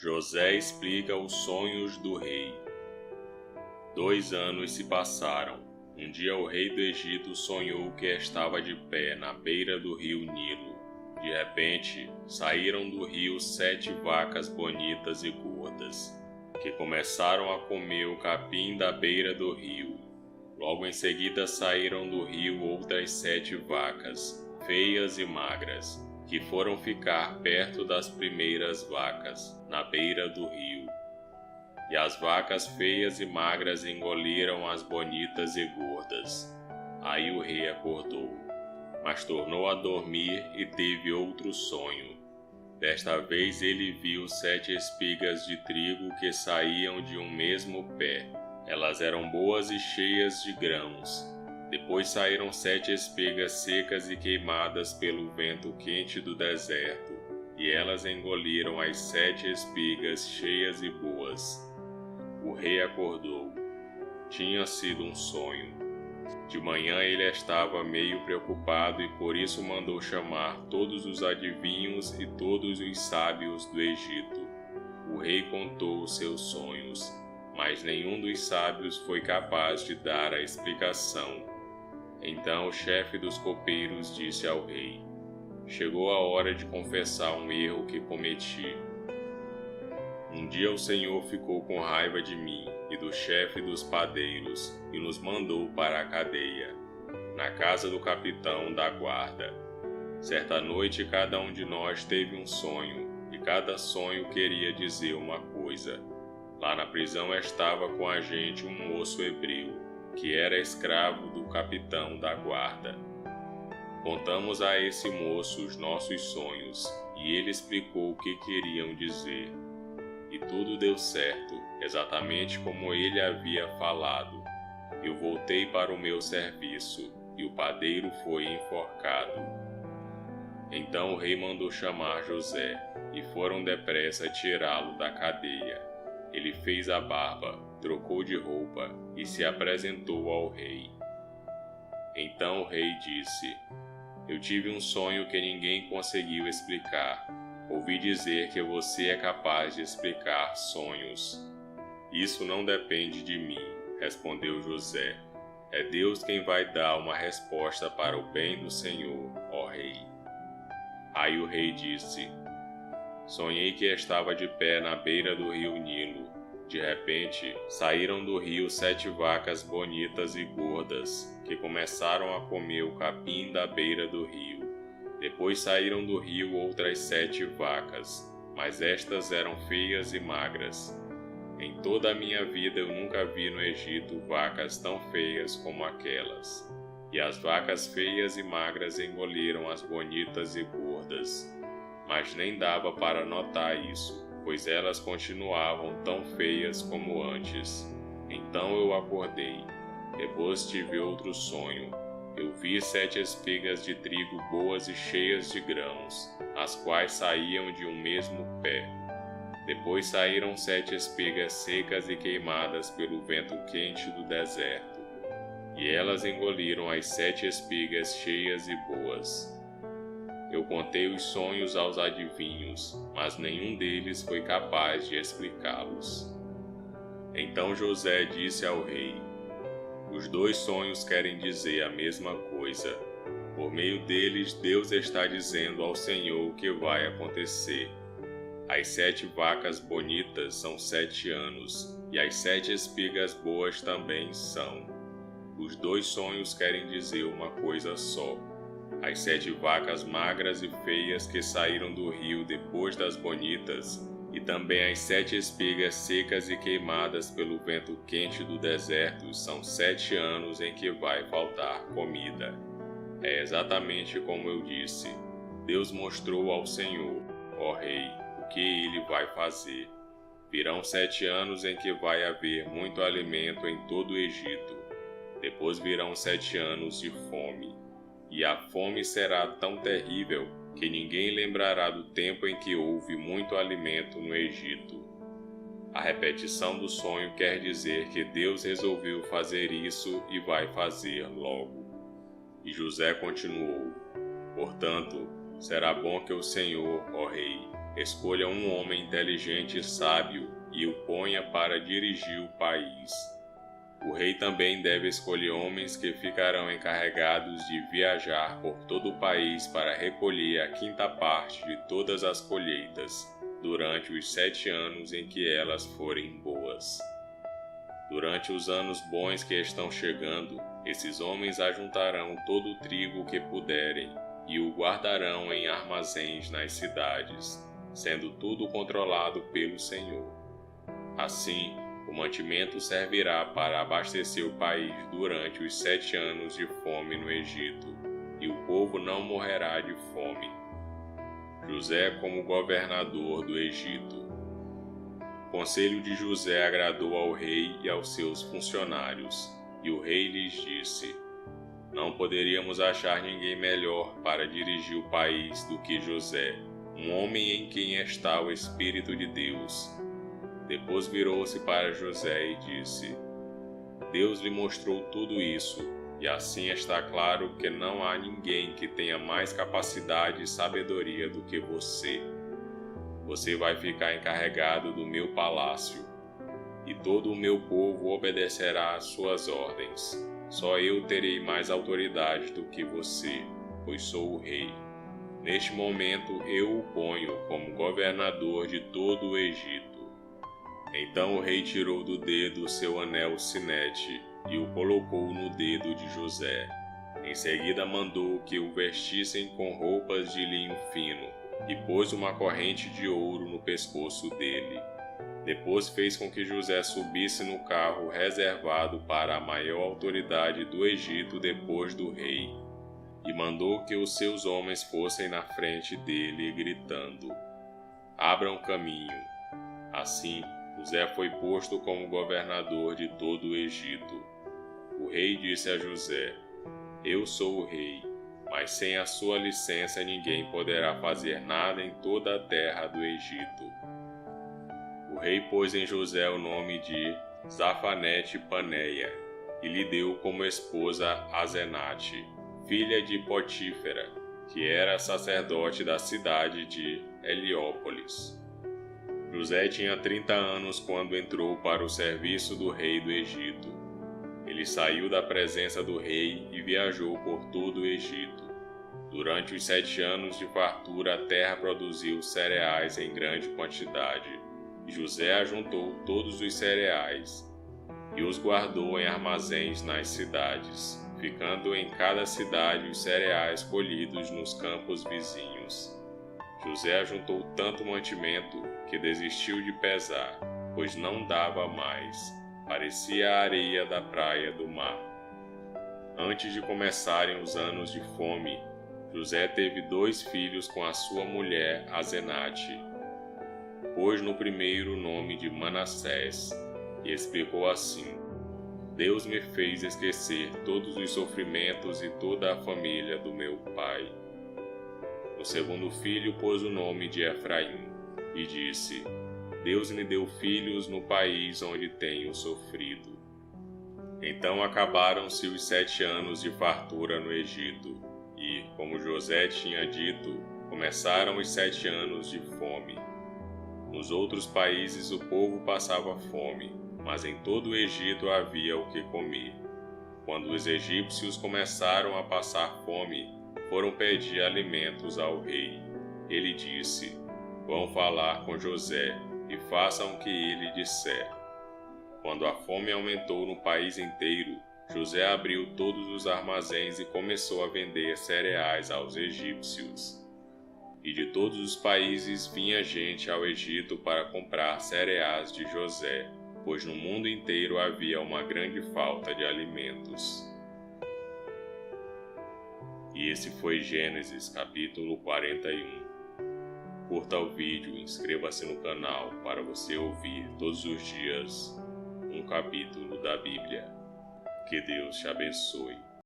José explica os sonhos do rei. 2 anos se passaram. Um dia o rei do Egito sonhou que estava de pé na beira do rio Nilo. De repente, saíram do rio 7 vacas bonitas e gordas, que começaram a comer o capim da beira do rio. Logo em seguida saíram do rio outras 7 vacas, feias e magras, que foram ficar perto das primeiras vacas, na beira do rio. E as vacas feias e magras engoliram as bonitas e gordas. Aí o rei acordou, mas tornou a dormir e teve outro sonho. Desta vez ele viu 7 espigas de trigo que saíam de um mesmo pé. Elas eram boas e cheias de grãos. Depois saíram 7 espigas secas e queimadas pelo vento quente do deserto, e elas engoliram as 7 espigas cheias e boas. O rei acordou. Tinha sido um sonho. De manhã ele estava meio preocupado e por isso mandou chamar todos os adivinhos e todos os sábios do Egito. O rei contou os seus sonhos, mas nenhum dos sábios foi capaz de dar a explicação. Então o chefe dos copeiros disse ao rei: chegou a hora de confessar um erro que cometi. Um dia o Senhor ficou com raiva de mim e do chefe dos padeiros e nos mandou para a cadeia, na casa do capitão da guarda. Certa noite cada um de nós teve um sonho, e cada sonho queria dizer uma coisa. Lá na prisão estava com a gente um moço hebreu, que era escravo do capitão da guarda. Contamos a esse moço os nossos sonhos, e ele explicou o que queriam dizer. E tudo deu certo, exatamente como ele havia falado. Eu voltei para o meu serviço, e o padeiro foi enforcado. Então o rei mandou chamar José, e foram depressa tirá-lo da cadeia. Ele fez a barba, trocou de roupa, e se apresentou ao rei. Então o rei disse: eu tive um sonho que ninguém conseguiu explicar. Ouvi dizer que você é capaz de explicar sonhos. Isso não depende de mim, respondeu José. É Deus quem vai dar uma resposta para o bem do Senhor, ó rei. Aí o rei disse: sonhei que estava de pé na beira do rio Nilo. De repente, saíram do rio 7 vacas bonitas e gordas, que começaram a comer o capim da beira do rio. Depois saíram do rio outras 7 vacas, mas estas eram feias e magras. Em toda a minha vida eu nunca vi no Egito vacas tão feias como aquelas. E as vacas feias e magras engoliram as bonitas e gordas. Mas nem dava para notar isso, pois elas continuavam tão feias como antes. Então eu acordei. Depois tive outro sonho. Eu vi 7 espigas de trigo boas e cheias de grãos, as quais saíam de um mesmo pé. Depois saíram 7 espigas secas e queimadas pelo vento quente do deserto, e elas engoliram as 7 espigas cheias e boas. Eu contei os sonhos aos adivinhos, mas nenhum deles foi capaz de explicá-los. Então José disse ao rei: os 2 sonhos querem dizer a mesma coisa. Por meio deles, Deus está dizendo ao Senhor o que vai acontecer. As 7 vacas bonitas são 7 anos, e as 7 espigas boas também são. Os 2 sonhos querem dizer uma coisa só. As 7 vacas magras e feias que saíram do rio depois das bonitas, e também as 7 espigas secas e queimadas pelo vento quente do deserto são 7 anos em que vai faltar comida. É exatamente como eu disse. Deus mostrou ao Senhor, ó rei, o que ele vai fazer. Virão 7 anos em que vai haver muito alimento em todo o Egito. Depois virão 7 anos de fome. E a fome será tão terrível que ninguém lembrará do tempo em que houve muito alimento no Egito. A repetição do sonho quer dizer que Deus resolveu fazer isso e vai fazer logo. E José continuou: portanto, será bom que o Senhor, ó rei, escolha um homem inteligente e sábio e o ponha para dirigir o país. O rei também deve escolher homens que ficarão encarregados de viajar por todo o país para recolher a quinta parte de todas as colheitas, durante os 7 anos em que elas forem boas. Durante os anos bons que estão chegando, esses homens ajuntarão todo o trigo que puderem e o guardarão em armazéns nas cidades, sendo tudo controlado pelo Senhor. Assim, o mantimento servirá para abastecer o país durante os 7 anos de fome no Egito, e o povo não morrerá de fome. José como governador do Egito. O conselho de José agradou ao rei e aos seus funcionários, e o rei lhes disse: Não poderíamos achar ninguém melhor para dirigir o país do que José, um homem em quem está o Espírito de Deus. Depois virou-se para José e disse: Deus lhe mostrou tudo isso, e assim está claro que não há ninguém que tenha mais capacidade e sabedoria do que você. Você vai ficar encarregado do meu palácio, e todo o meu povo obedecerá às suas ordens. Só eu terei mais autoridade do que você, pois sou o rei. Neste momento eu o ponho como governador de todo o Egito. Então o rei tirou do dedo o seu anel sinete e o colocou no dedo de José. Em seguida mandou que o vestissem com roupas de linho fino e pôs uma corrente de ouro no pescoço dele. Depois fez com que José subisse no carro reservado para a maior autoridade do Egito depois do rei, e mandou que os seus homens fossem na frente dele, gritando: Abram caminho. Assim, José foi posto como governador de todo o Egito. O rei disse a José: Eu sou o rei, mas sem a sua licença ninguém poderá fazer nada em toda a terra do Egito. O rei pôs em José o nome de Zafanete-Paneia e lhe deu como esposa Asenate, filha de Potífera, que era sacerdote da cidade de Heliópolis. José tinha 30 anos quando entrou para o serviço do rei do Egito. Ele saiu da presença do rei e viajou por todo o Egito. Durante os 7 anos de fartura, a terra produziu cereais em grande quantidade. José ajuntou todos os cereais e os guardou em armazéns nas cidades, ficando em cada cidade os cereais colhidos nos campos vizinhos. José ajuntou tanto mantimento que desistiu de pesar, pois não dava mais, parecia a areia da praia do mar. Antes de começarem os anos de fome, José teve 2 filhos com a sua mulher Asenate. Pôs no primeiro o nome de Manassés e explicou assim: Deus me fez esquecer todos os sofrimentos e toda a família do meu pai. No segundo filho pôs o nome de Efraim e disse: Deus me deu filhos no país onde tenho sofrido. Então acabaram-se os 7 anos de fartura no Egito e, como José tinha dito, começaram os 7 anos de fome. Nos outros países o povo passava fome, mas em todo o Egito havia o que comer. Quando os egípcios começaram a passar fome, foram pedir alimentos ao rei. Ele disse: Vão falar com José e façam o que ele disser. Quando a fome aumentou no país inteiro, José abriu todos os armazéns e começou a vender cereais aos egípcios. E de todos os países vinha gente ao Egito para comprar cereais de José, pois no mundo inteiro havia uma grande falta de alimentos. E esse foi Gênesis capítulo 41. Curta o vídeo e inscreva-se no canal para você ouvir todos os dias um capítulo da Bíblia. Que Deus te abençoe.